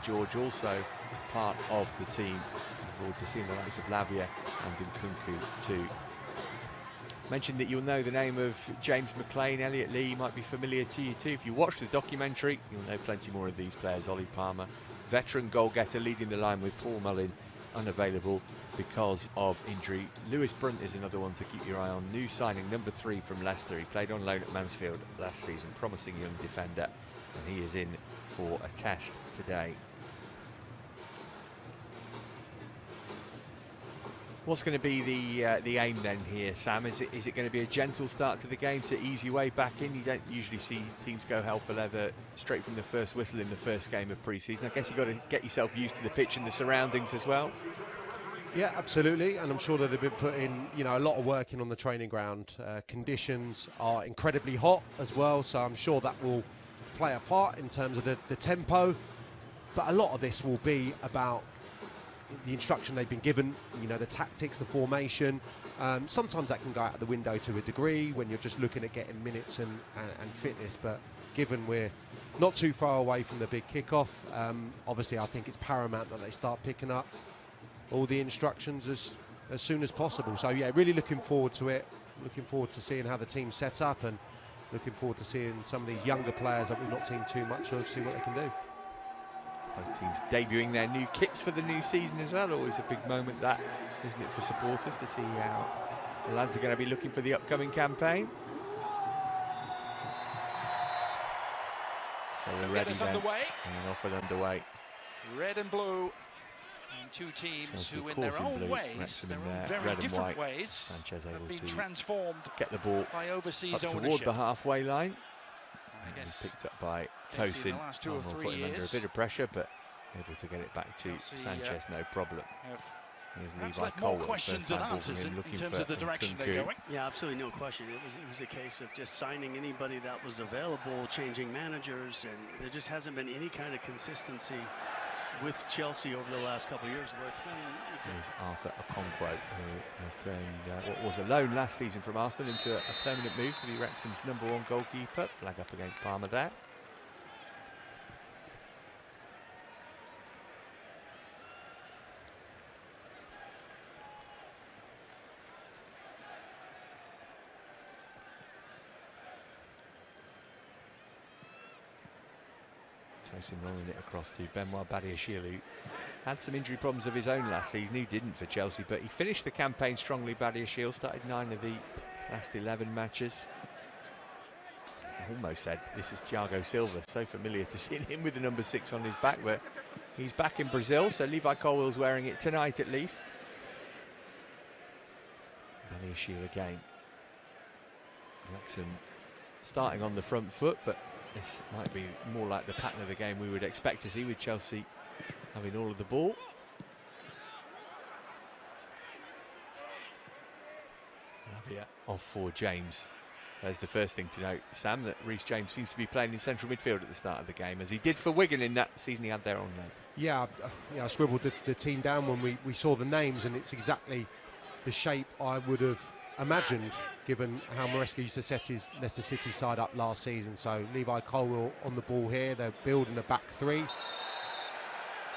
George, also part of the team. Look forward to seeing the likes of Lavia and Nkunku too. Mentioned that you'll know the name of James McLean. Elliot Lee might be familiar to you too. If you watch the documentary, you'll know plenty more of these players. Ollie Palmer, veteran goal-getter, leading the line with Paul Mullin unavailable because of injury. Lewis Brunt is another one to keep your eye on. New signing, number 3 from Leicester. He played on loan at Mansfield last season. Promising young defender, and he is in for a test today. What's going to be the aim then here, Sam? Is it going to be a gentle start to the game to ease your way back in? You don't usually see teams go hell for leather straight from the first whistle in the first game of pre-season. I guess you've got to get yourself used to the pitch and the surroundings as well. Yeah, absolutely, and I'm sure that they've been putting, a lot of work in on the training ground. Conditions are incredibly hot as well, so I'm sure that will play a part in terms of the tempo. But a lot of this will be about the instruction they've been given, the tactics, the formation. Sometimes that can go out the window to a degree when you're just looking at getting minutes and fitness, but given we're not too far away from the big kickoff, obviously I think it's paramount that they start picking up all the instructions as soon as possible. So yeah, really looking forward to it, looking forward to seeing how the team's set up, and looking forward to seeing some of these younger players that we've not seen too much of, see what they can do. Both teams debuting their new kits for the new season as well. Always a big moment, that, isn't it, for supporters to see how the lads are going to be looking for the upcoming campaign. So we're ready then, underway. And off and underway. Red and blue, and two teams Chelsea, who in their own blue, ways, Wrexham their in own there, very red and different white. ways, Sanchez have able been to transformed get the ball by overseas up toward ownership. the halfway line. I guess Picked up by Chelsea in Tosin. the last 2 or 3 put him under a years. bit of pressure, but able to get it back to Chelsea, Sanchez, no problem. Perhaps Here's Levi left more Colwill, questions than answers in terms of the direction they're going. Yeah, absolutely no question. It was a case of just signing anybody that was available, changing managers, and there just hasn't been any kind of consistency with Chelsea over the last couple of years where it's been. Here's Arthur Okonkwo, who has turned what was a loan last season from Arsenal into a permanent move to be Wrexham's #1 goalkeeper. Flag up against Palmer there. Tosin rolling it across to Benoit Badiashile, who had some injury problems of his own last season. He didn't for Chelsea, but he finished the campaign strongly. Badiashile started 9 of the last 11 matches. I almost said this is Thiago Silva, so familiar to seeing him with the number 6 on his back, but he's back in Brazil, so Levi Colwill's wearing it tonight at least. Badiashile again. Wrexham starting on the front foot, but this might be more like the pattern of the game we would expect to see, with Chelsea having all of the ball. Lavia off for James. There's the first thing to note, Sam, that Reece James seems to be playing in central midfield at the start of the game, as he did for Wigan in that season he had there on loan. Yeah, I scribbled the team down when we saw the names, and it's exactly the shape I would have imagined, given how Maresca used to set his Leicester City side up last season. So Levi Colwill on the ball here. They're building a back 3.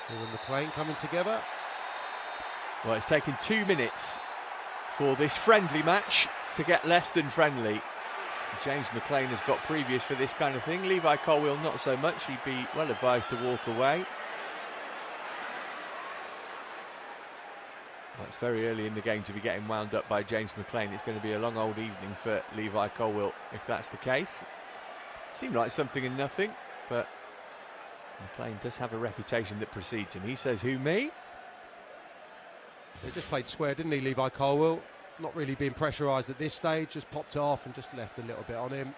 And McLean coming together. Well, it's taken 2 minutes for this friendly match to get less than friendly. James McLean has got previous for this kind of thing. Levi Colwill not so much. He'd be well advised to walk away. Well, it's very early in the game to be getting wound up by James McLean. It's going to be a long old evening for Levi Colwill if that's the case. Seemed like something and nothing, but McLean does have a reputation that precedes him. He says, who, me? They just played square, didn't he, Levi Colwill? Not really being pressurised at this stage, just popped it off and just left a little bit on him.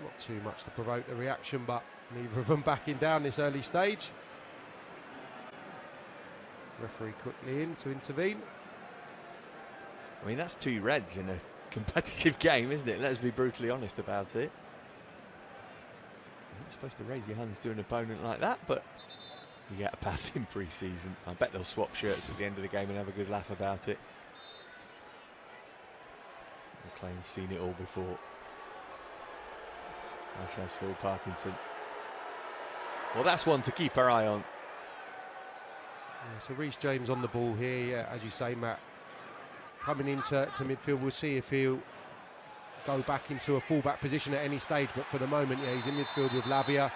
Not too much to provoke the reaction, but neither of them backing down this early stage. Referee quickly in to intervene. I mean, that's 2 reds in a competitive game, isn't it? Let's be brutally honest about it. You're not supposed to raise your hands to an opponent like that, but you get a pass in pre-season. I bet they'll swap shirts at the end of the game and have a good laugh about it. McLean's seen it all before, as has Phil Parkinson. Well, that's one to keep our eye on. Yeah, so Reece James on the ball here, yeah, as you say, Matt. Coming into midfield, we'll see if he'll go back into a full-back position at any stage, but for the moment, yeah, he's in midfield with Lavia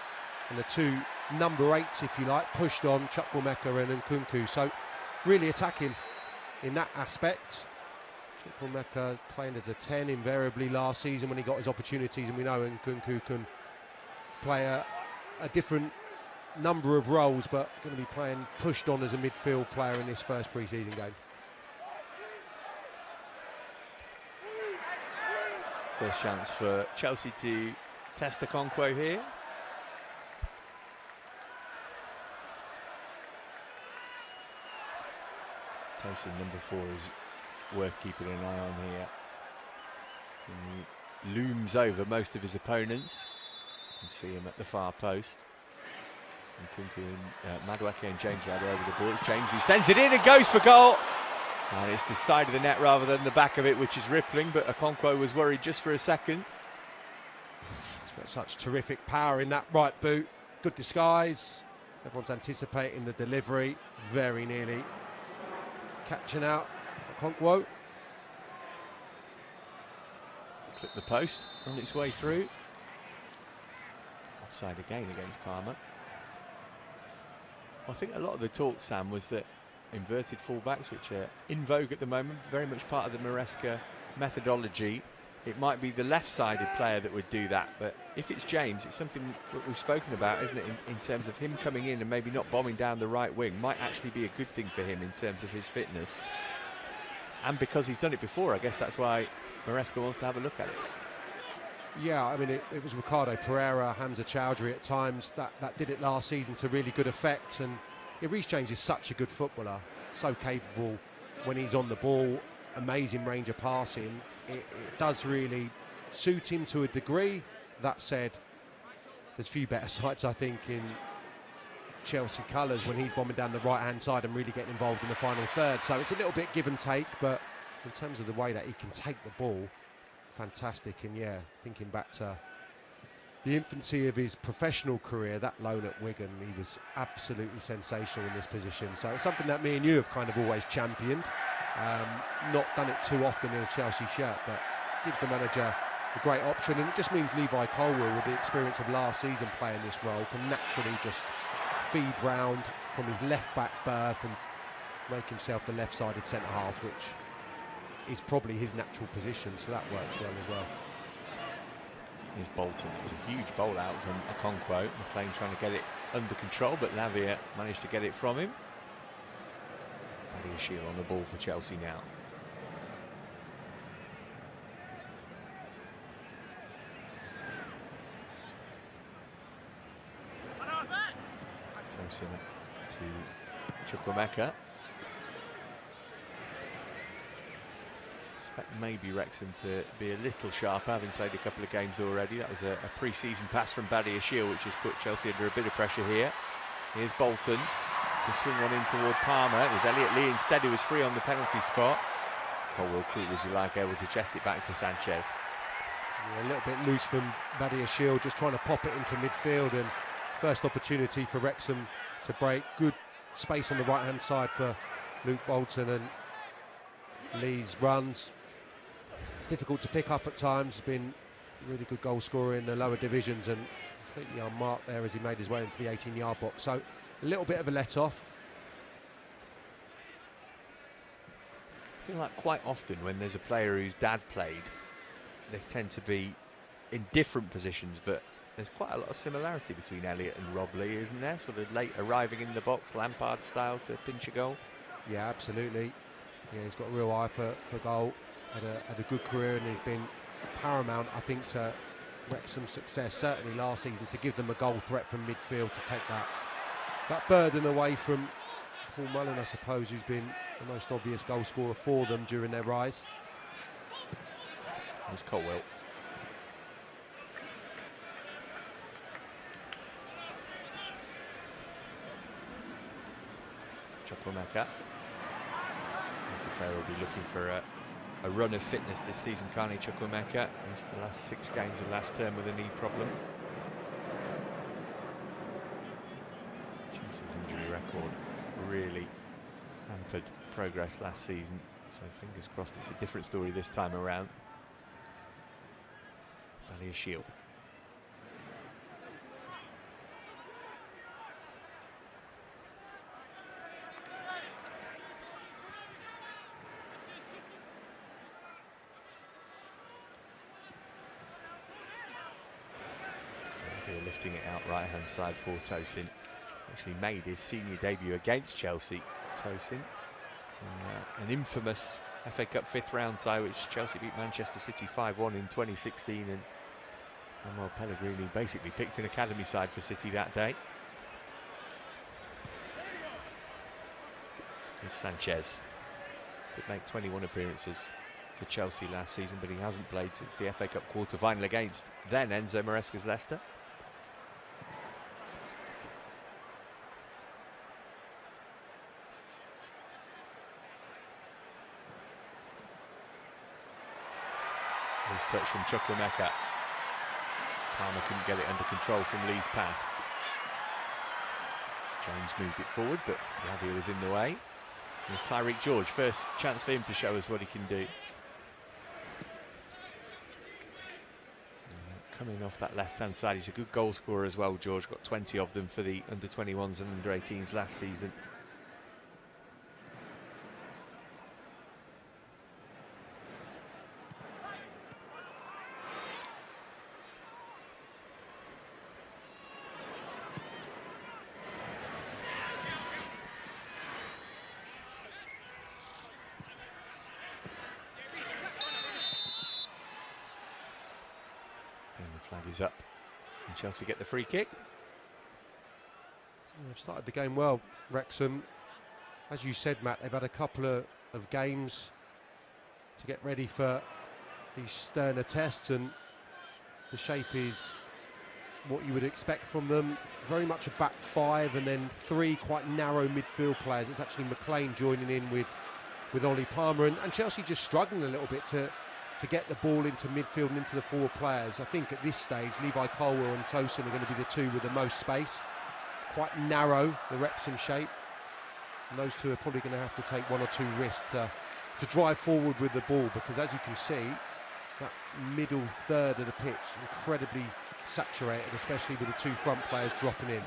and the two number 8s, if you like, pushed on, Chukwuemeka and Nkunku. So really attacking in that aspect. Chukwuemeka playing as a 10 invariably last season when he got his opportunities, and we know Nkunku can play a different number of roles, but going to be playing pushed on as a midfield player in this first pre-season game. First chance for Chelsea to test Okonkwo here. Tosin, number 4, is worth keeping an eye on here. And he looms over most of his opponents. You can see him at the far post. And Kunku and Madueke and James are over the ball. It's James who sends it in and goes for goal. And it's the side of the net rather than the back of it, which is rippling, but Okonkwo was worried just for a second. He's got such terrific power in that right boot. Good disguise. Everyone's anticipating the delivery. Very nearly catching out Okonkwo. Clip the post on its way through. Offside again against Palmer. I think a lot of the talk, Sam, was that inverted fullbacks, which are in vogue at the moment, very much part of the Maresca methodology. It might be the left-sided player that would do that, but if it's James, it's something that we've spoken about, isn't it, in terms of him coming in and maybe not bombing down the right wing might actually be a good thing for him in terms of his fitness. And because he's done it before, I guess that's why Maresca wants to have a look at it. Yeah, I mean, it was Ricardo Pereira, Hamza Chowdhury at times that did it last season to really good effect. And yeah, Reece James is such a good footballer, so capable when he's on the ball, amazing range of passing. It does really suit him to a degree. That said, there's few better sights, I think, in Chelsea colours when he's bombing down the right-hand side and really getting involved in the final third. So it's a little bit give and take, but in terms of the way that he can take the ball, fantastic. And yeah, thinking back to the infancy of his professional career, that loan at Wigan, he was absolutely sensational in this position. So it's something that me and you have kind of always championed. Not done it too often in a Chelsea shirt, but gives the manager a great option. And it just means Levi Colwill, with the experience of last season playing this role, can naturally just feed round from his left-back berth and make himself the left-sided centre-half, which is probably his natural position, so that works well as well. Here's Bolton. It was a huge bowl out from Okonkwo. McLean trying to get it under control, but Lavia managed to get it from him. Badiashile on the ball for Chelsea now. Tosin to Chukwuemeka. Expect maybe Wrexham to be a little sharper, having played a couple of games already. That was a pre-season pass from Badiashile, which has put Chelsea under a bit of pressure here. Here's Bolton to swing one in toward Palmer. It was Elliot Lee instead who was free on the penalty spot. Colwill, cool as you like, able to chest it back to Sanchez. Yeah, a little bit loose from Badiashile, just trying to pop it into midfield, and first opportunity for Wrexham to break. Good space on the right-hand side for Luke Bolton, and Lee's runs difficult to pick up at times. Been a really good goal scorer in the lower divisions and completely unmarked there as he made his way into the 18-yard box. So a little bit of a let-off. I feel like quite often when there's a player whose dad played, they tend to be in different positions, but there's quite a lot of similarity between Elliot and Rob Lee, isn't there? Sort of late arriving in the box, Lampard style to pinch a goal. Yeah, absolutely. Yeah, he's got a real eye for goal. Had a good career, and he's been paramount, I think, to Wrexham's success, certainly last season, to give them a goal threat from midfield, to take that burden away from Paul Mullen, I suppose, who's been the most obvious goal scorer for them during their rise. There's Colwill. Chukwuemeka. The player will be looking for a run of fitness this season, can't he, Chukwuemeka? Missed the last 6 games of last term with a knee problem. His injury record really hampered progress last season, so fingers crossed it's a different story this time around. Ballier Shield. Lifting it out right hand side for Tosin. Actually made his senior debut against Chelsea, Tosin. An infamous FA Cup 5th round tie which Chelsea beat Manchester City 5-1 in 2016, and Manuel Pellegrini basically picked an academy side for City that day. Here's Sanchez. Could make 21 appearances for Chelsea last season, but he hasn't played since the FA Cup quarter-final against then Enzo Maresca's Leicester. Loose touch from Chukwuemeka. Palmer couldn't get it under control from Lee's pass. James moved it forward, but Lavia was in the way. There's Tyreek George, first chance for him to show us what he can do. Coming off that left-hand side, he's a good goal scorer as well, George. Got 20 of them for the under-21s and under-18s last season. Flag is up and Chelsea get the free kick. They've started the game well, Wrexham. As you said, Matt, they've had a couple of games to get ready for these sterner tests, and the shape is what you would expect from them. Very much a back five and then three quite narrow midfield players. It's actually McLean joining in with Ollie Palmer, and Chelsea just struggling a little bit to get the ball into midfield and into the forward players. I think at this stage, Levi Colwill and Tosin are going to be the two with the most space. Quite narrow, the Wrexham shape. And those two are probably going to have to take one or two risks to drive forward with the ball, because as you can see, that middle third of the pitch, incredibly saturated, especially with the two front players dropping in.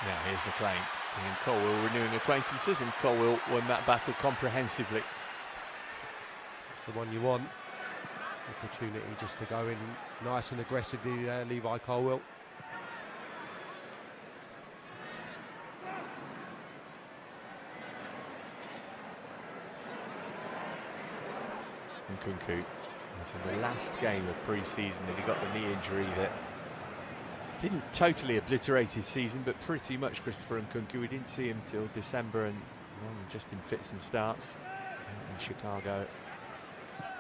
Now here's McLean. And Colwill renewing acquaintances, and Colwill won that battle comprehensively. That's the one you want. Opportunity just to go in nice and aggressively there, Levi Colwill. Nkunku. So the last game of pre-season that he got the knee injury that didn't totally obliterate his season, but pretty much Christopher Nkunku. We didn't see him till December, and well, just in fits and starts in Chicago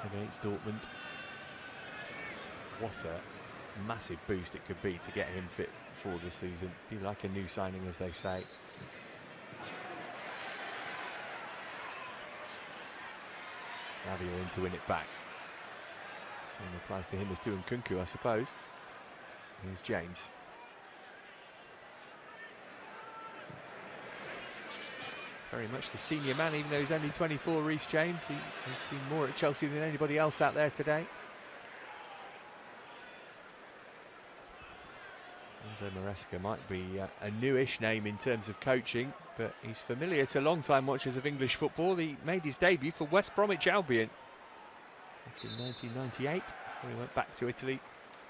against Dortmund. What a massive boost it could be to get him fit for the season. Be like a new signing, as they say. Lavia in to win it back. Same applies to him as to Nkunku, I suppose. Here's James. Very much the senior man, even though he's only 24, Reece James. He's seen more at Chelsea than anybody else out there today. Enzo Maresca might be a newish name in terms of coaching, but he's familiar to long-time watchers of English football. He made his debut for West Bromwich Albion back in 1998, before he went back to Italy.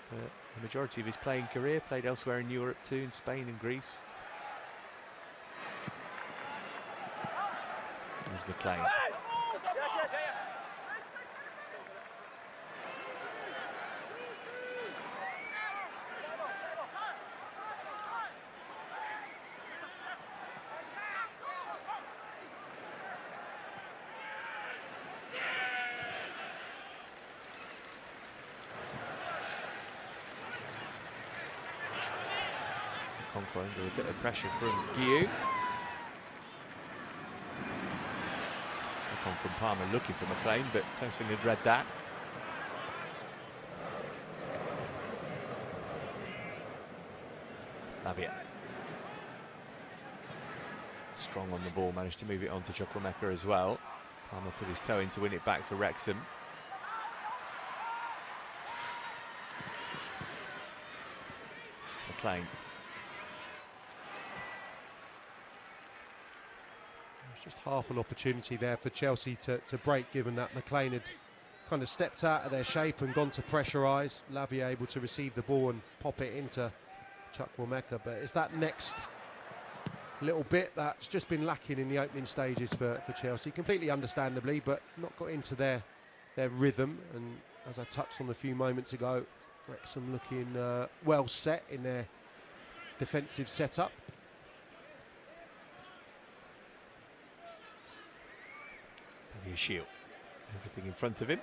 The majority of his playing career, played elsewhere in Europe too, in Spain and Greece. There's McLean. Under a bit of pressure from Guiu. Come from Palmer looking for McLean, but Tosin had read that. Lavia. Strong on the ball, managed to move it on to Chukwuemeka as well. Palmer put his toe in to win it back for Wrexham. McLean. It's just half an opportunity there for Chelsea to break, given that McLean had kind of stepped out of their shape and gone to pressurise. Lavia able to receive the ball and pop it into Chukwuemeka, but it's that next little bit that's just been lacking in the opening stages for Chelsea, completely understandably, but not got into their rhythm. And as I touched on a few moments ago, Wrexham looking well set in their defensive setup. Lavia Shield, everything in front of him.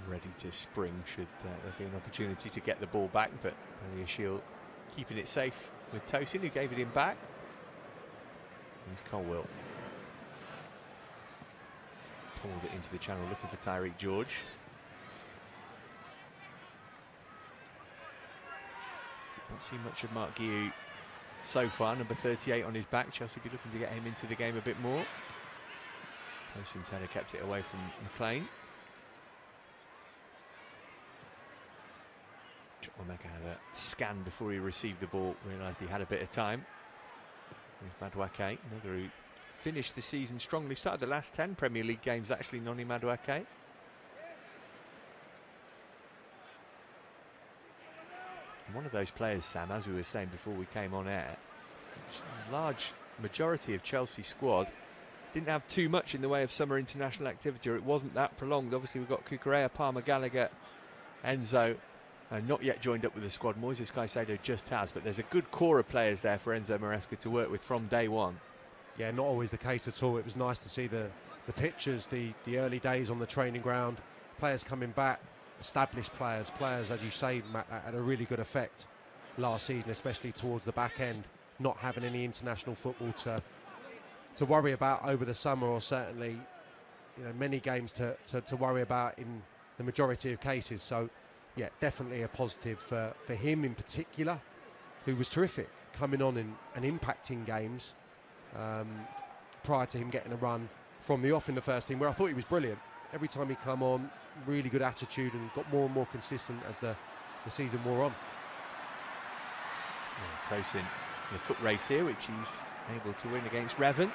Ready to spring should there be an opportunity to get the ball back, but Lavia Shield keeping it safe with Tosin, who gave it in back. Here's Colwell. Pulled it into the channel looking for Tyreek George. Not seen much of Mark Guiu so far, number 38 on his back. Chelsea be looking to get him into the game a bit more. Tosin's header kept it away from McLean. Chukwuemeka had a scan before he received the ball, realised he had a bit of time. There's Madueke, another who finished the season strongly, started the last 10 Premier League games actually, Noni Madueke. One of those players, Sam, as we were saying before we came on air, a large majority of Chelsea squad didn't have too much in the way of summer international activity, or it wasn't that prolonged. Obviously we've got Cucurella, Palmer, Gallagher, Enzo, not yet joined up with the squad. Moises Caicedo just has, but there's a good core of players there for Enzo Maresca to work with from day one. Yeah, not always the case at all. It was nice to see the pictures, the early days on the training ground, players coming back, established players, as you say, Matt, that had a really good effect last season, especially towards the back end, not having any international football to worry about over the summer, or certainly many games to worry about in the majority of cases. So yeah, definitely a positive for him in particular, who was terrific coming on and impacting games prior to him getting a run from the off in the first team, where I thought he was brilliant. Every time he come on, really good attitude, and got more and more consistent as the season wore on. Yeah, Tosin in the foot race here, which he's able to win against Revan.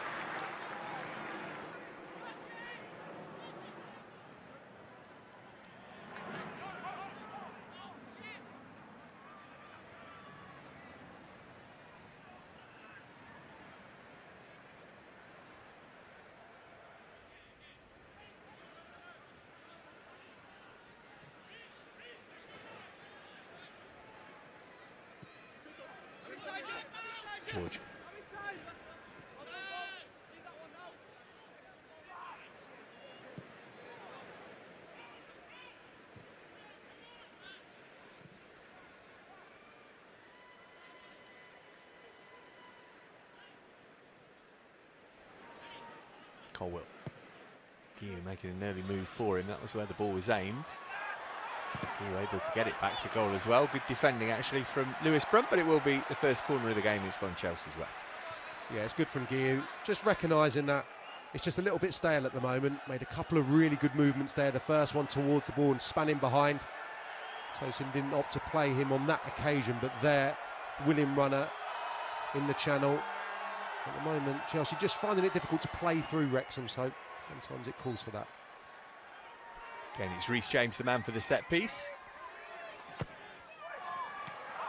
George. Colwell. Guiu making an early move for him. That was where the ball was aimed. Guiu able to get it back to goal as well. Good defending actually from Lewis Brunt, but it will be the first corner of the game. It's gone Chelsea's way. Yeah, it's good from Guiu. Just recognising that it's just a little bit stale at the moment. Made a couple of really good movements there. The first one towards the ball and spanning behind. Tosin didn't opt to play him on that occasion, but there, willing runner in the channel. At the moment, Chelsea just finding it difficult to play through Wrexham, so sometimes it calls for that. Again, it's Reece James, the man for the set piece.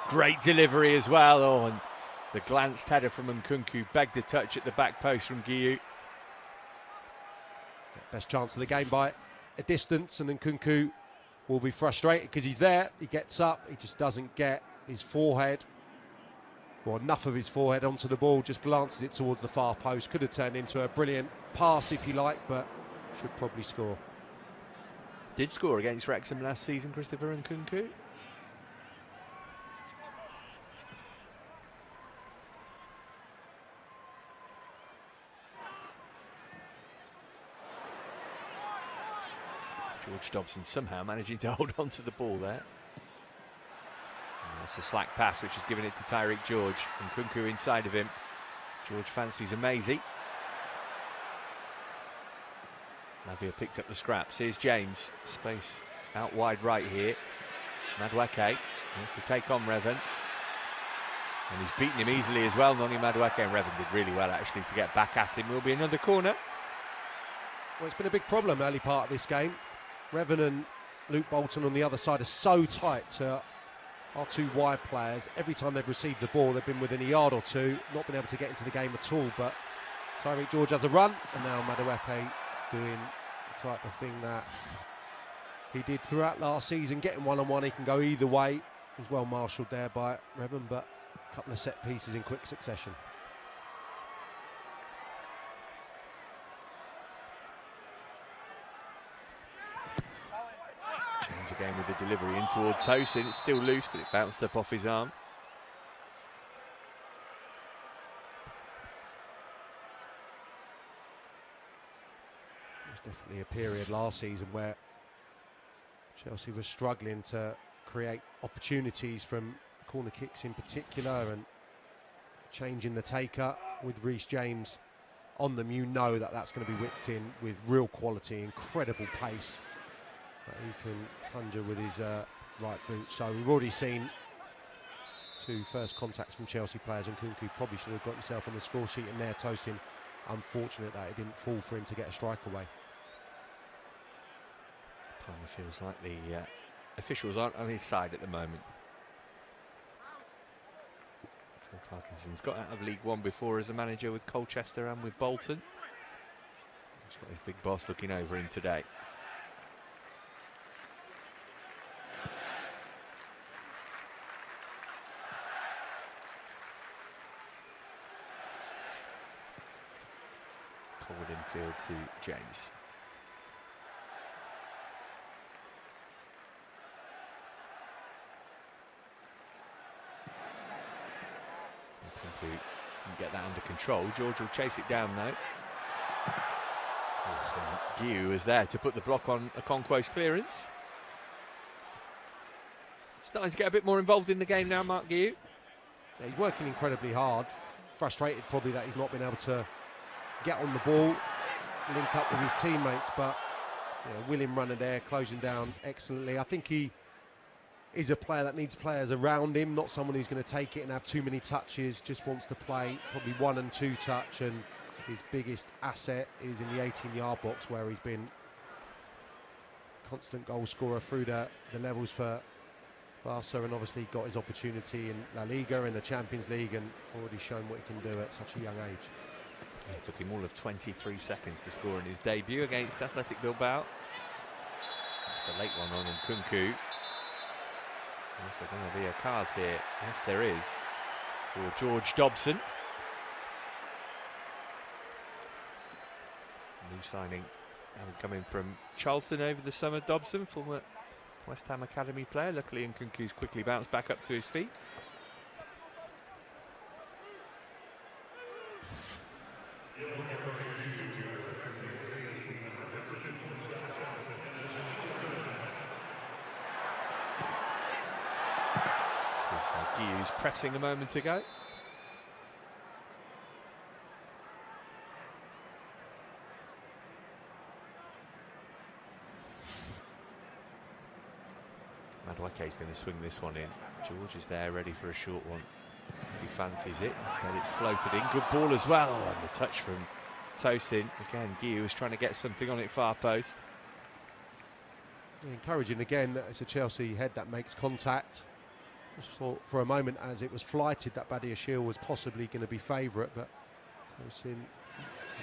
Great delivery as well. Oh, and the glanced header from Nkunku begged a touch at the back post from Guiu. Best chance of the game by a distance, and Nkunku will be frustrated because he's there. He gets up, he just doesn't get his forehead well, enough of his forehead onto the ball, just glances it towards the far post. Could have turned into a brilliant pass if you like, but should probably score. Did score against Wrexham last season, Christopher Nkunku. George Dobson somehow managing to hold on to the ball there. And that's a slack pass which is giving it to Tyreek George. And Nkunku inside of him. George fancies a Maisie. Lavia picked up the scraps. Here's James. Space out wide right here. Madueke wants to take on Revan. And he's beaten him easily as well, Noni Madueke. And Revan did really well actually to get back at him. Will be another corner. Well, it's been a big problem early part of this game. Revan and Luke Bolton on the other side are so tight to our two wide players. Every time they've received the ball, they've been within a yard or two, not been able to get into the game at all. But Tyreek George has a run, and now Madueke doing the type of thing that he did throughout last season, getting one-on-one. He can go either way. He's well marshalled there by Revan, but a couple of set pieces in quick succession. James again with the delivery in toward Tosin. It's still loose, but it bounced up off his arm. Definitely a period last season where Chelsea was struggling to create opportunities from corner kicks in particular, and changing the taker with Reece James on them. You know that that's going to be whipped in with real quality, incredible pace that he can conjure with his right boot. So we've already seen two first contacts from Chelsea players, and Nkunku probably should have got himself on the score sheet, and there Tosin, unfortunate that it didn't fall for him to get a strike away. Palmer feels like the officials aren't on his side at the moment. Phil Parkinson's got out of League One before as a manager with Colchester and with Bolton. He's got his big boss looking over him today. Forward infield to James. Can get that under control. George will chase it down though. Guiu is there to put the block on Okonkwo's clearance. Starting to get a bit more involved in the game now, Mark Guiu. Yeah, he's working incredibly hard. Frustrated probably that he's not been able to get on the ball, link up with his teammates, but William runner there, closing down excellently. I think he is a player that needs players around him, not someone who's going to take it and have too many touches, just wants to play probably 1 and 2 touch, and his biggest asset is in the 18-yard box, where he's been constant goal scorer through the levels for Barca, and obviously got his opportunity in La Liga, in the Champions League, and already shown what he can do at such a young age. It took him all of 23 seconds to score in his debut against Athletic Bilbao. That's a late one on Nkunku. Is there going to be a card here? Yes, there is, for George Dobson. New signing coming from Charlton over the summer. Dobson, former West Ham Academy player. Luckily, Nkunku's quickly bounced back up to his feet. Guiu's pressing a moment ago. Madueke is going to swing this one in. George is there ready for a short one if he fancies it. Instead it's floated in. Good ball as well, and the touch from Tosin. Again, Guiu is trying to get something on it far post. Encouraging again that it's a Chelsea head that makes contact. Just thought for a moment as it was flighted that Badiashile was possibly going to be favourite, but Tosin,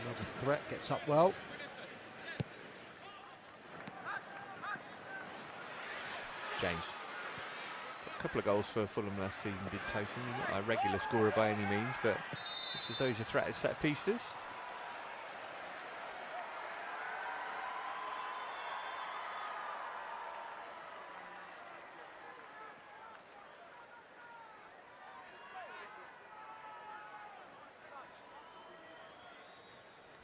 another threat, gets up well. James. couple of goals for Fulham last season, did Tosin. He's not a regular scorer by any means, but looks as though he's a threat at set pieces.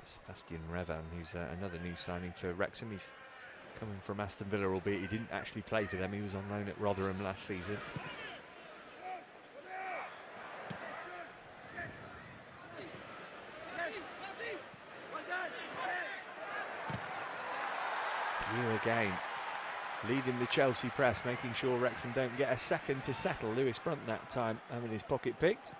Sebastian Revan, who's another new signing for Wrexham. He's coming from Aston Villa, albeit he didn't actually play for them. He was on loan at Rotherham last season. Here again, leading the Chelsea press, making sure Wrexham don't get a second to settle. Lewis Brunt that time having his pocket picked.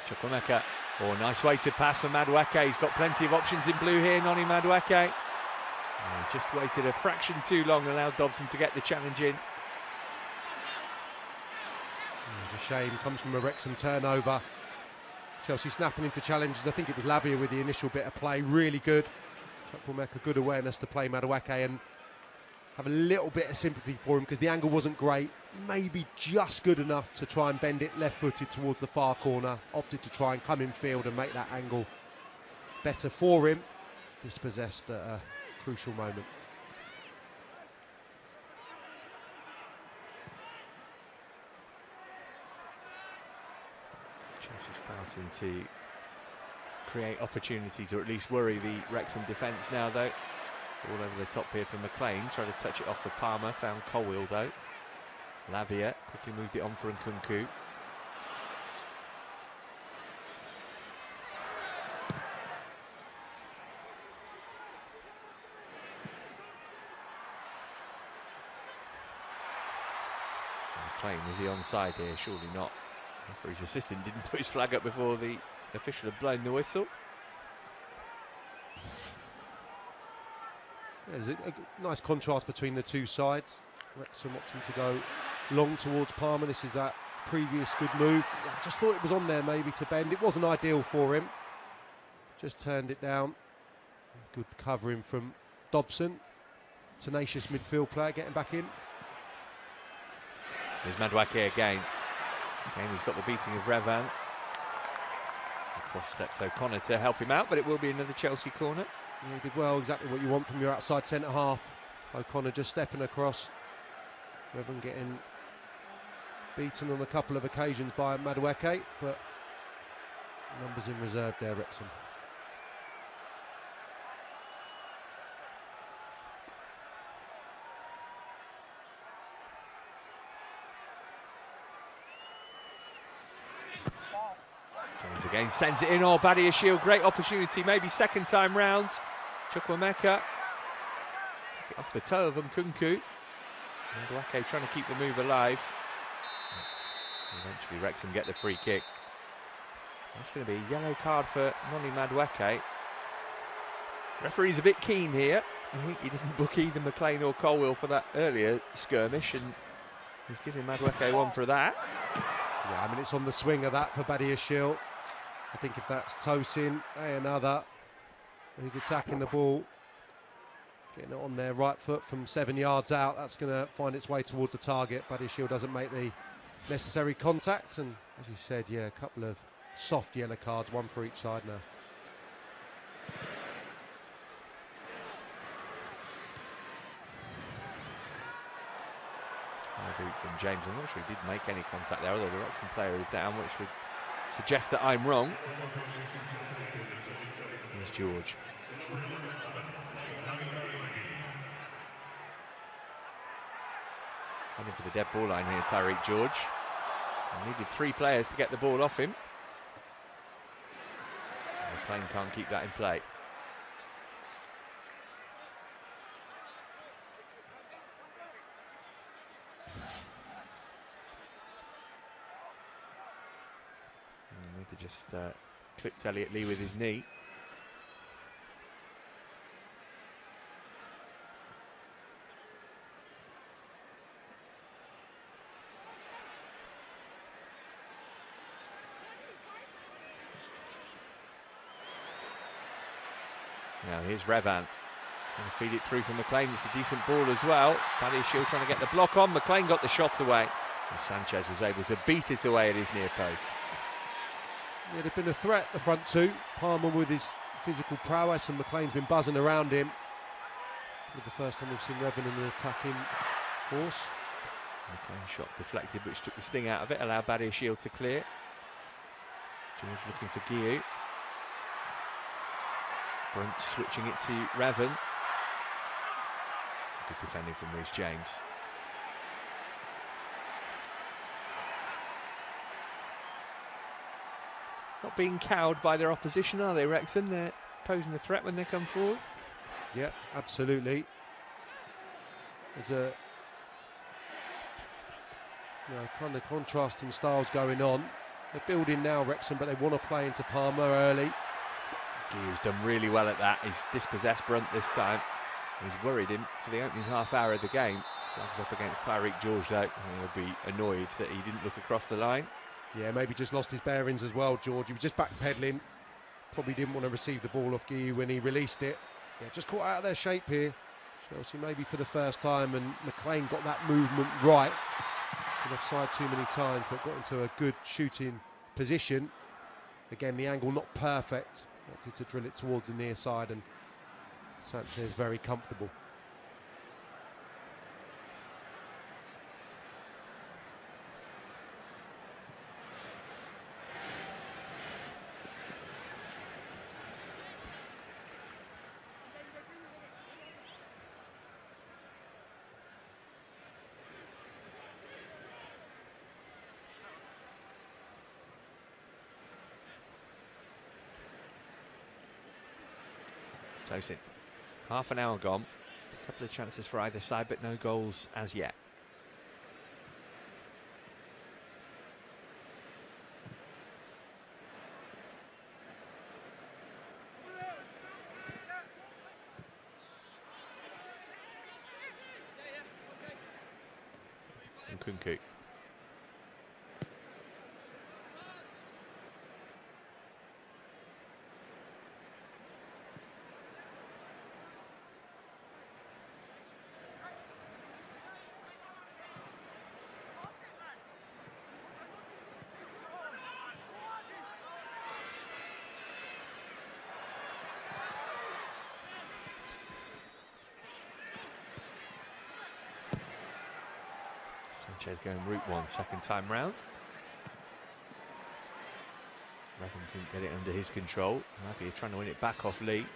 Chukwuemeka. Oh, nice weighted pass for Madueke. He's got plenty of options in blue here, Noni Madueke. Oh, just waited a fraction too long, allowed Dobson to get the challenge in. It's a shame, comes from a Wrexham turnover. Chelsea snapping into challenges. I think it was Lavia with the initial bit of play, really good. Chukwuemeka, good awareness to play Madueke, and have a little bit of sympathy for him because the angle wasn't great. Maybe just good enough to try and bend it left-footed towards the far corner. Opted to try and come in field and make that angle better for him. Dispossessed at a crucial moment. Chelsea starting to create opportunities, or at least worry the Wrexham defence now, though. All over the top here for McLean, trying to touch it off for Palmer, found Colwill though. Lavia quickly moved it on for Nkunku. McLean, is he onside here? Surely not. Referee's assistant didn't put his flag up before the official had blown the whistle. There's a nice contrast between the two sides. Wrexham opting to go long towards Palmer. This is that previous good move. I just thought it was on there maybe to bend. It wasn't ideal for him. Just turned it down. Good covering from Dobson. Tenacious midfield player getting back in. There's Madueke again. Again, he's got the beating of Revan. Across stepped O'Connor to help him out, but it will be another Chelsea corner. Yeah, he did well, exactly what you want from your outside centre half. O'Connor just stepping across. Revan getting beaten on a couple of occasions by Madueke, but numbers in reserve there, Wrexham. Jones again sends it in. Oh, Badiashile, great opportunity, maybe second time round. Chukwuemeka took it off the toe of Nkunku. Madueke trying to keep the move alive. Eventually Wrexham get the free kick. That's going to be a yellow card for Noni Madueke. Referee's a bit keen here. I think he didn't book either McLean or Colwill for that earlier skirmish, and he's giving Madueke one for that. Yeah, I mean, it's on the swing of that for Badiashile. I think if that's Tosin, another who's attacking the ball, getting it on their right foot from 7 yards out, that's going to find its way towards the target. Badiashile doesn't make the necessary contact, and as you said, yeah, a couple of soft yellow cards, one for each side now. Boot from James. I'm not sure he did make any contact there, although the Wrexham player is down, which would suggest that I'm wrong. Here's George. Running for the dead ball line here, Tyreek George. He needed 3 players to get the ball off him. McLean can't keep that in play. Maybe just clipped Elliot Lee with his knee. Now here's Revan. Trying to feed it through from McLean. It's a decent ball as well. Badiashile trying to get the block on. McLean got the shot away. And Sanchez was able to beat it away at his near post. Yeah, they've been a threat, the front two. Palmer with his physical prowess, and McLean's been buzzing around him. For the first time we've seen Revan in an attacking force. McLean shot deflected, which took the sting out of it, allowed Badiashile to clear. George looking for Guiu. Brunt switching it to Revan. Good defending from Reece James. Not being cowed by their opposition, are they, Wrexham? They're posing a threat when they come forward. Yeah, absolutely. There's a kind of contrasting styles going on. They're building now, Wrexham, but they want to play into Palmer early. Guiu's done really well at that. He's dispossessed Brunt this time. He's worried him for the opening half hour of the game. Flags up against Tyreek George though, and he'll be annoyed that he didn't look across the line. Yeah, maybe just lost his bearings as well, George. He was just backpedaling. Probably didn't want to receive the ball off Guiu when he released it. Yeah, just caught out of their shape here. Chelsea maybe for the first time, and McLean got that movement right. Been offside too many times, but got into a good shooting position. Again, the angle not perfect. Wanted to drill it towards the near side, and Sanchez very comfortable. Close in. Half an hour gone. A couple of chances for either side, but no goals as yet. And Kunku. Sanchez going route one, second time round. Revan couldn't get it under his control. Lavia trying to win it back off Lee.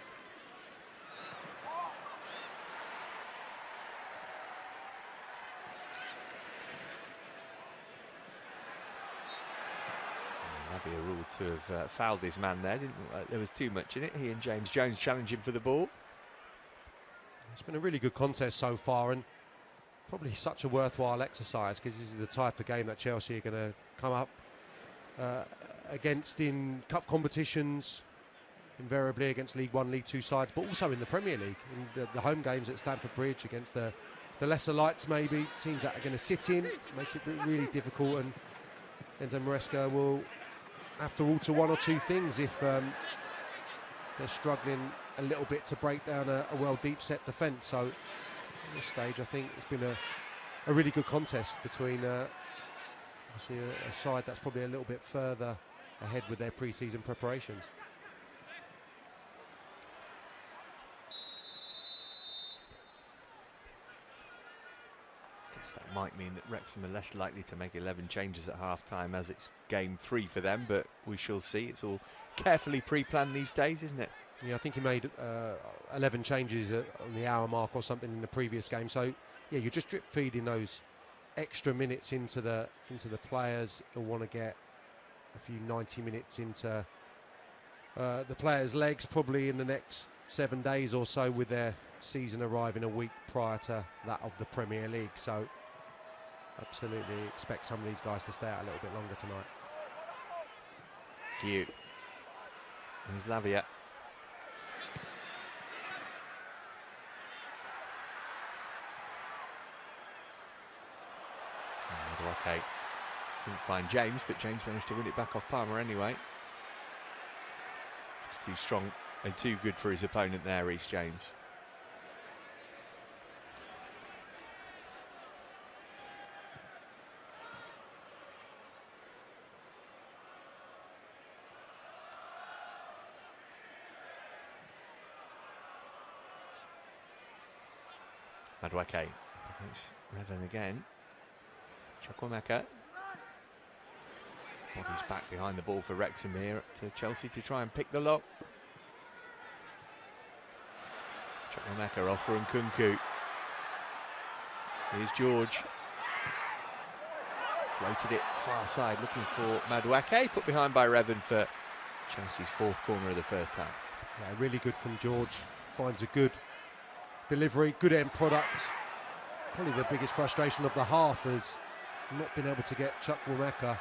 Lavia ruled to have fouled his man there. Didn't look like there was too much in it. He and James Jones challenging for the ball. It's been a really good contest so far, and probably such a worthwhile exercise, because this is the type of game that Chelsea are going to come up against in cup competitions, invariably against League One, League Two sides, but also in the Premier League, in the home games at Stamford Bridge against the lesser lights, maybe teams that are going to sit in, make it really difficult, and Enzo Maresca will have to alter one or two things if they're struggling a little bit to break down a well deep set defence. So at this stage, I think it's been a really good contest between obviously a side that's probably a little bit further ahead with their pre-season preparations. Guess that might mean that Wrexham are less likely to make 11 changes at half-time, as it's game 3 for them, but we shall see. It's all carefully pre-planned these days, isn't it? Yeah, I think he made 11 changes on the hour mark or something in the previous game. So yeah, you're just drip feeding those extra minutes into the players. You'll want to get a few 90 minutes into the players' legs probably in the next 7 days or so, with their season arriving a week prior to that of the Premier League. So absolutely expect some of these guys to stay out a little bit longer tonight. Cute. Here's Lavia. Okay, couldn't find James, but James managed to win it back off Palmer anyway. Just too strong and too good for his opponent there, Reece James. Madueke. Revan again. Chukwuemeka. Bodies back behind the ball for Wrexham here to Chelsea to try and pick the lock. Chukwuemeka off for Nkunku. Here's George. Floated it far side looking for Madueke. Put behind by Revan for Chelsea's fourth corner of the first half. Yeah, really good from George. Finds a good delivery, good end product. Probably the biggest frustration of the half has not been able to get Chukwuemeka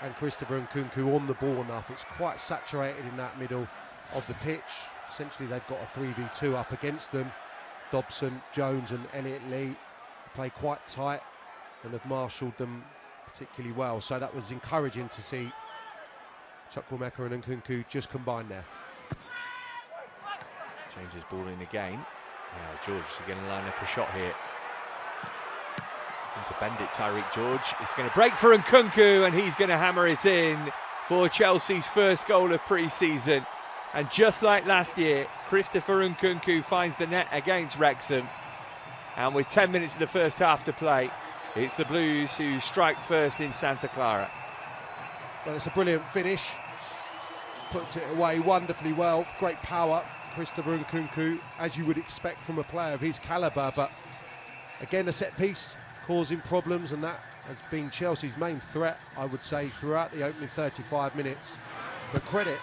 and Christopher Nkunku on the ball enough. It's quite saturated in that middle of the pitch. Essentially, they've got a 3v2 up against them. Dobson, Jones and Elliot Lee play quite tight and have marshalled them particularly well. So that was encouraging to see Chukwuemeka and Nkunku just combine there. Changes ball in again. Now George is going to line up a shot here. To bend it, Tyreek George is going to break for Nkunku, and he's going to hammer it in for Chelsea's first goal of pre-season. And just like last year, Christopher Nkunku finds the net against Wrexham. And with 10 minutes of the first half to play, it's the Blues who strike first in Santa Clara. Well, it's a brilliant finish. Puts it away wonderfully well. Great power, Christopher Nkunku, as you would expect from a player of his calibre. But again, a set piece causing problems, and that has been Chelsea's main threat, I would say, throughout the opening 35 minutes. But credit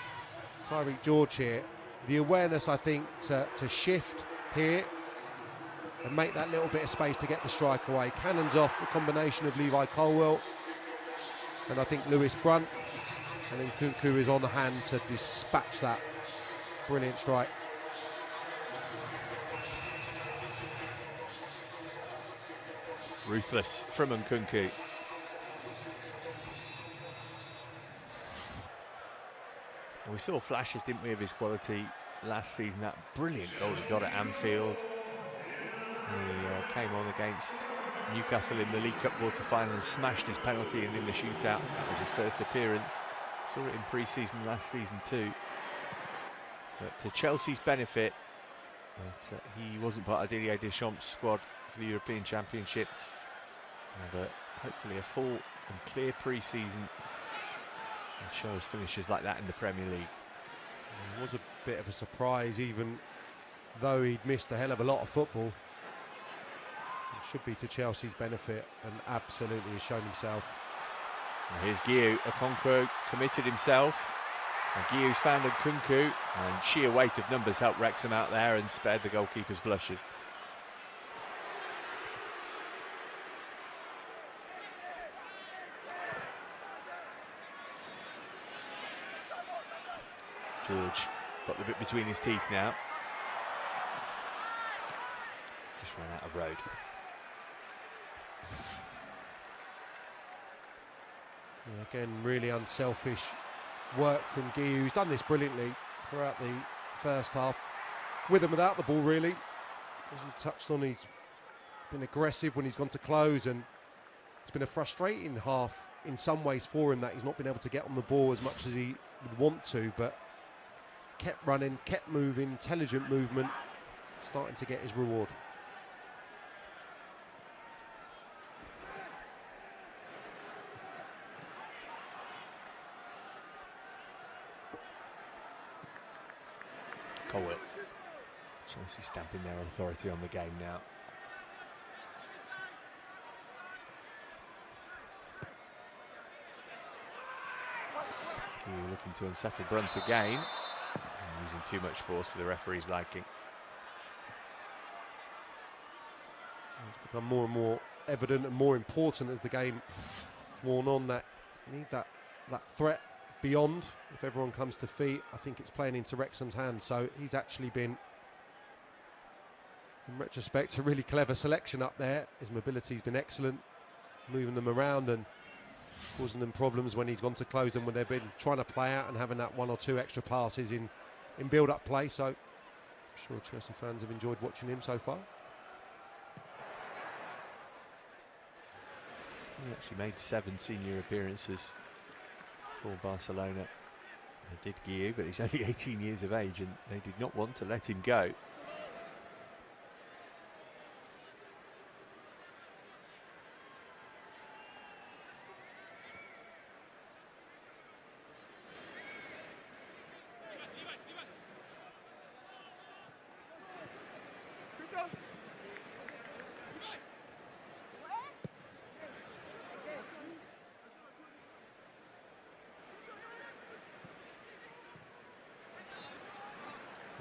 Tyreek George here. The awareness, I think, to shift here and make that little bit of space to get the strike away. Cannons off, a combination of Levi Colwell and I think Lewis Brunt. And then Nkunku is on the hand to dispatch that. Brilliant strike. Ruthless from Nkunku. We saw flashes, didn't we, of his quality last season. That brilliant goal he got at Anfield. He came on against Newcastle in the League Cup quarter-final and smashed his penalty in the shootout. That was his first appearance. Saw it in pre-season last season too. But to Chelsea's benefit, he wasn't part of Didier Deschamps' squad for the European Championships. But hopefully a full and clear pre-season and shows finishes like that in the Premier League. It was a bit of a surprise, even though he'd missed a hell of a lot of football. It should be to Chelsea's benefit, and absolutely has shown himself. And here's Guiu. Okonkwo committed himself, and Guiu's found Nkunku, and sheer weight of numbers helped Wrexham out there and spared the goalkeeper's blushes. George got the bit between his teeth now. Just ran out of road. Yeah, again, really unselfish work from Guiu. He's done this brilliantly throughout the first half, with and without the ball, really. As you touched on, he's been aggressive when he's gone to close, and it's been a frustrating half in some ways for him that he's not been able to get on the ball as much as he would want to, but kept running, kept moving, intelligent movement, starting to get his reward. Colwell. Chelsea stamping their authority on the game now. Guiu looking to unsettle Brunt again. Using too much force for the referee's liking. It's become more and more evident and more important as the game worn on that you need that threat beyond. If everyone comes to feet, I think it's playing into Wrexham's hands. So he's actually been, in retrospect, a really clever selection up there. His mobility's been excellent, moving them around and causing them problems when he's gone to close them when they've been trying to play out and having that one or two extra passes in in build-up play, so I'm sure Chelsea fans have enjoyed watching him so far. He actually made 7 senior appearances for Barcelona. They did Guillou, but he's only 18 years of age and they did not want to let him go.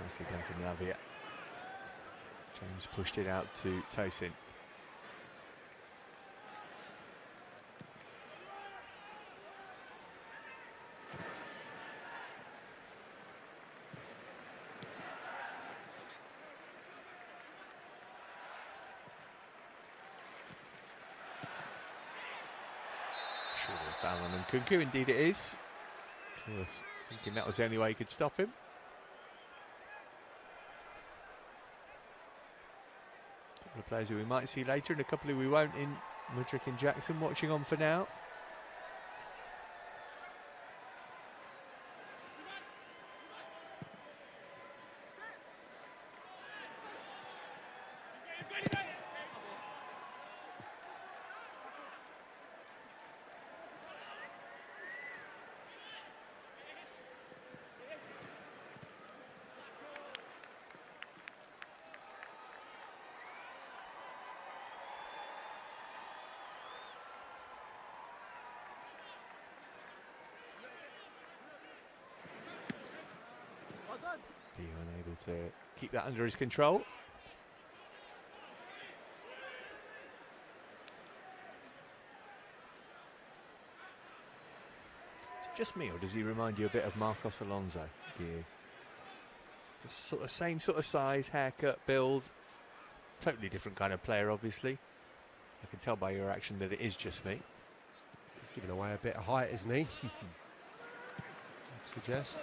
Nicely done from Lavia. James pushed it out to Tosin. Surely a foul on Nkunku, indeed it is. I was thinking that was the only way he could stop him. A couple of players who we might see later and a couple who we won't in Mudryk and Jackson watching on for now. Dio unable to keep that under his control. Is it just me, or does he remind you a bit of Marcos Alonso? Just sort of same sort of size, haircut, build. Totally different kind of player, obviously. I can tell by your action that it is just me. He's giving away a bit of height, isn't he? I'd suggest.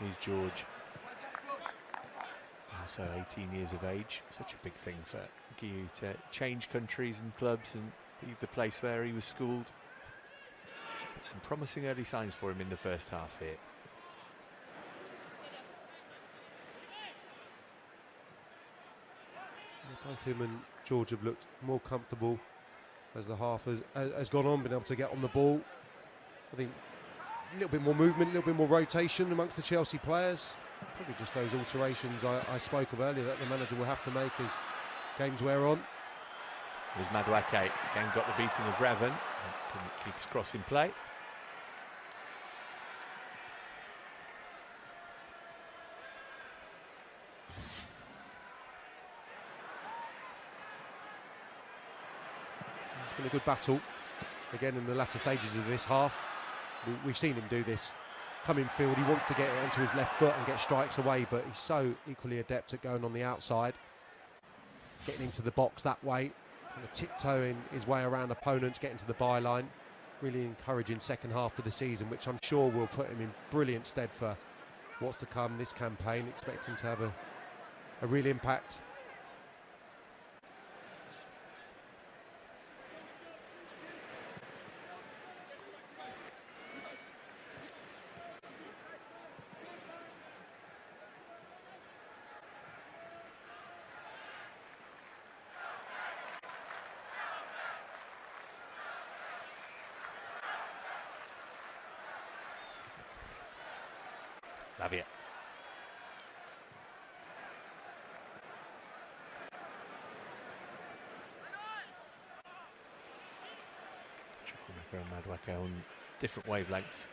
Here's George. Also 18 years of age. Such a big thing for Guillou to change countries and clubs and leave the place where he was schooled. Some promising early signs for him in the first half here. Both him and George have looked more comfortable as the half has gone on, been able to get on the ball. I think a little bit more movement, a little bit more rotation amongst the Chelsea players. Probably just those alterations I spoke of earlier that the manager will have to make as games wear on. Here's Madueke, again got the beating of Revan. Couldn't keep his cross in play. It's been a good battle again in the latter stages of this half. We've seen him do this. Come in field, he wants to get it onto his left foot and get strikes away, but he's so equally adept at going on the outside, getting into the box that way, kind of tiptoeing his way around opponents, getting to the byline. Really encouraging second half to the season, which I'm sure will put him in brilliant stead for what's to come this campaign. Expect him to have a real impact. Lavia. Chukwuemeka and Madueke on different wavelengths.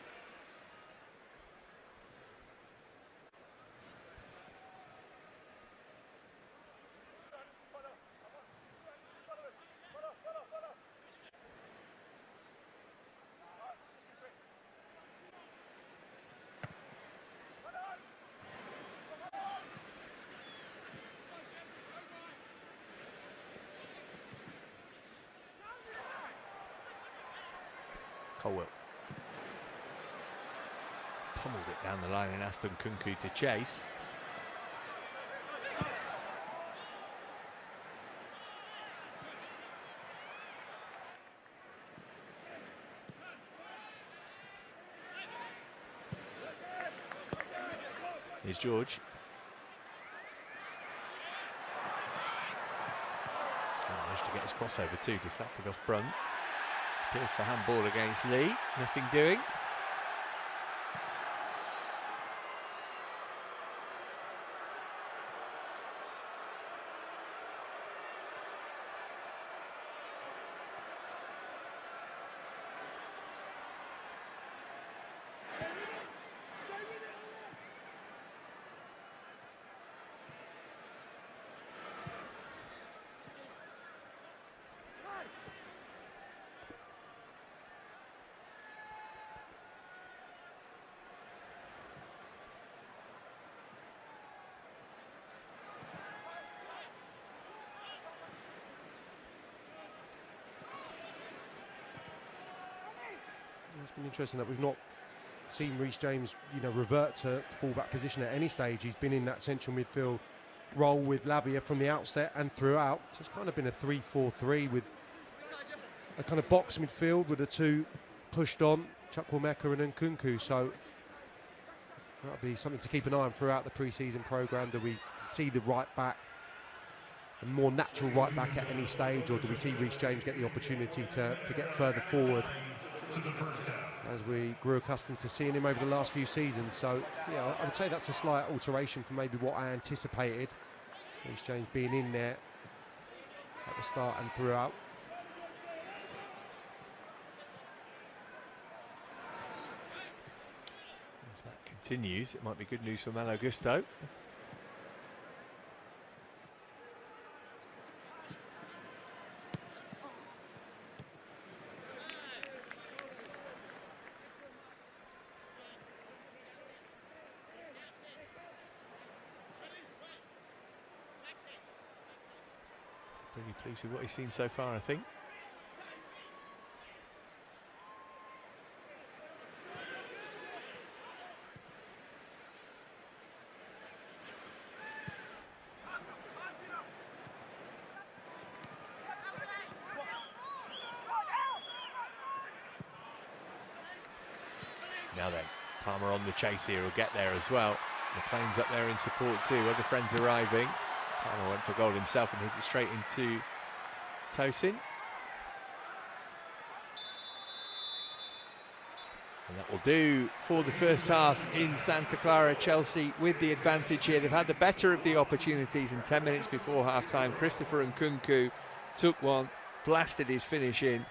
Colwell. pummeled it down the line and Aston Kunku to chase. Here's George. Managed to get his crossover too, deflected off Brunt. Appeals for handball against Lee, nothing doing. It's been interesting that we've not seen Reece James, revert to fullback position at any stage. He's been in that central midfield role with Lavia from the outset and throughout. So it's kind of been a 3-4-3 with a kind of box midfield with the two pushed on, Chukwuemeka and Nkunku. So that'll be something to keep an eye on throughout the pre-season programme. Do we see the right back, a more natural right back at any stage, or do we see Reece James get the opportunity to get further forward, as we grew accustomed to seeing him over the last few seasons? So, yeah, I would say that's a slight alteration from maybe what I anticipated. Reece James being in there at the start and throughout. If that continues, it might be good news for Malo Gusto. Pretty pleased with what he's seen so far, I think. Now then, Palmer on the chase here, will get there as well. McLean's up there in support too, other friends arriving. Palmer went for goal himself and hit it straight into Tosin. And that will do for the first half in Santa Clara. Chelsea with the advantage here. They've had the better of the opportunities, and 10 minutes before half-time, Christopher Nkunku took one, blasted his finish in.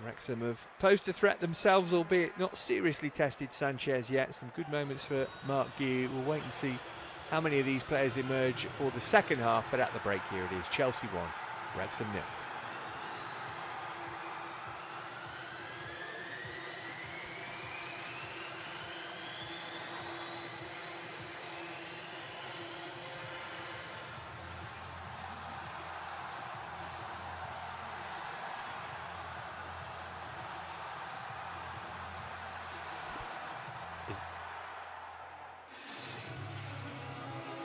Wrexham have posed a threat themselves, albeit not seriously tested Sanchez yet. Some good moments for Mark Guiu. We'll wait and see how many of these players emerge for the second half, but at the break here it is Chelsea 1, Wrexham 0.